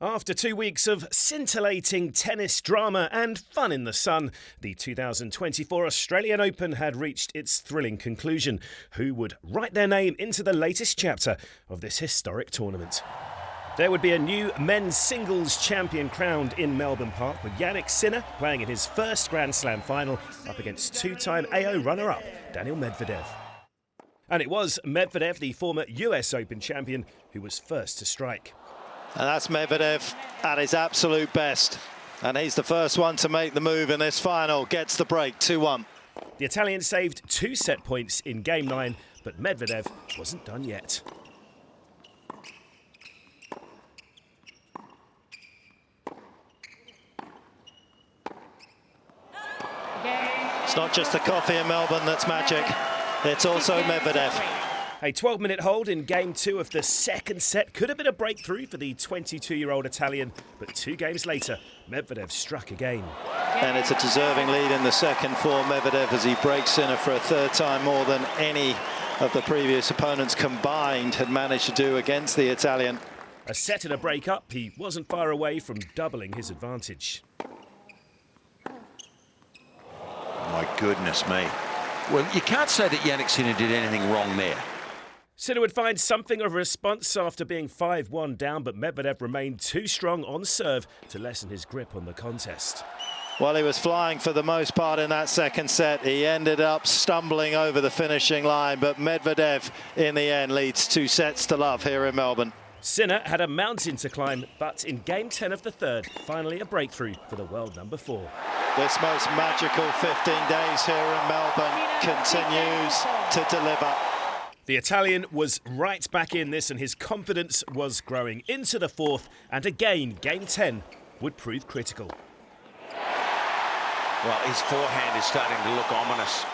After 2 weeks of scintillating tennis drama and fun in the sun, the 2024 Australian Open had reached its thrilling conclusion. Who would write their name into the latest chapter of this historic tournament? There would be a new men's singles champion crowned in Melbourne Park, with Jannik Sinner playing in his first Grand Slam final up against two-time AO runner-up Daniil Medvedev. And it was Medvedev, the former US Open champion, who was first to strike. And that's Medvedev at his absolute best. And he's the first one to make the move in this final. Gets the break, 2-1. The Italian saved 2 set points in Game 9, but Medvedev wasn't done yet. It's not just the coffee in Melbourne that's magic. It's also Medvedev. A 12-minute hold in Game 2 of the second set could have been a breakthrough for the 22-year-old Italian, but 2 games later, Medvedev struck again. And it's a deserving lead in the second for Medvedev as he breaks Sinner for a third time, more than any of the previous opponents combined had managed to do against the Italian. A set and a break-up, he wasn't far away from doubling his advantage. My goodness me. Well, you can't say that Jannik Sinner did anything wrong there. Sinner would find something of a response after being 5-1 down, but Medvedev remained too strong on serve to lessen his grip on the contest. Well, he was flying for the most part in that second set. He ended up stumbling over the finishing line, but Medvedev in the end leads 2 sets to love here in Melbourne. Sinner had a mountain to climb, but in Game 10 of the third, finally a breakthrough for the world number 4. This most magical 15 days here in Melbourne continues to deliver. The Italian was right back in this, and his confidence was growing into the fourth, and again, Game 10 would prove critical. Well, his forehand is starting to look ominous.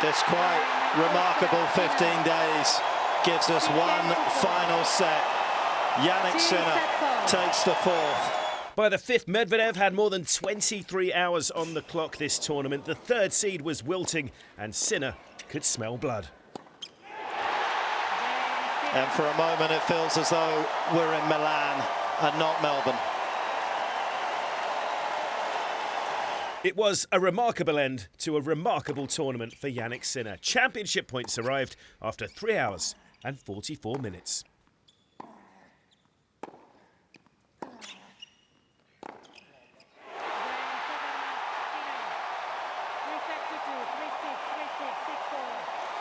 This quite remarkable 15 days gives us one final set. Jannik Sinner takes the fourth. By the fifth, Medvedev had more than 23 hours on the clock this tournament. The third seed was wilting, and Sinner could smell blood. And for a moment, it feels as though we're in Milan and not Melbourne. It was a remarkable end to a remarkable tournament for Jannik Sinner. Championship points arrived after 3 hours and 44 minutes.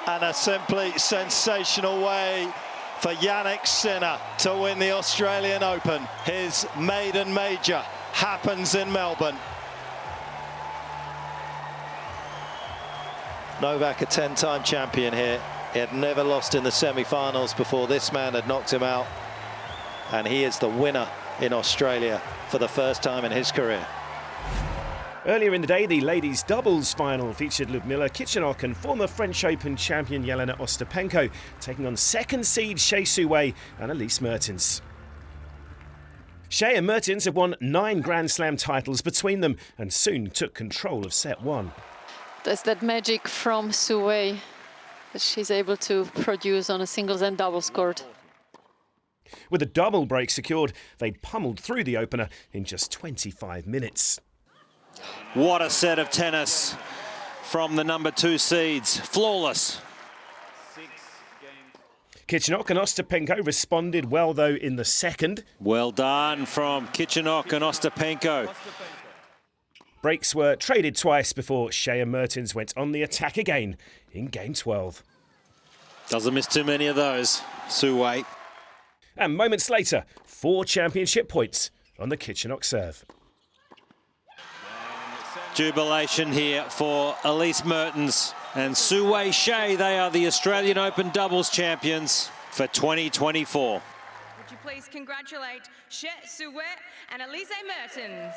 And a simply sensational way for Jannik Sinner to win the Australian Open. His maiden major happens in Melbourne. Novak, a 10-time champion here. He had never lost in the semi-finals before this man had knocked him out. And he is the winner in Australia for the first time in his career. Earlier in the day, the ladies' doubles final featured Ludmila Kichenok and former French Open champion Aryna Sabalenka taking on second seed Shea Suwei and Elise Mertens. Shea and Mertens have won 9 Grand Slam titles between them and soon took control of set 1. There's that magic from Suwei that she's able to produce on a singles and doubles court. With a double break secured, they pummeled through the opener in just 25 minutes. What a set of tennis from the number 2 seeds. Flawless. Kichenok and Ostapenko responded well, though, in the second. Well done from Kichenok and Ostapenko. Breaks were traded twice before Shea and Mertens went on the attack again in Game 12. Doesn't miss too many of those, Suwei. And moments later, 4 championship points on the Kichenok serve. Jubilation here for Elise Mertens and Suwei Shea. They are the Australian Open doubles champions for 2024. Would you please congratulate Shea Suwei and Elise Mertens.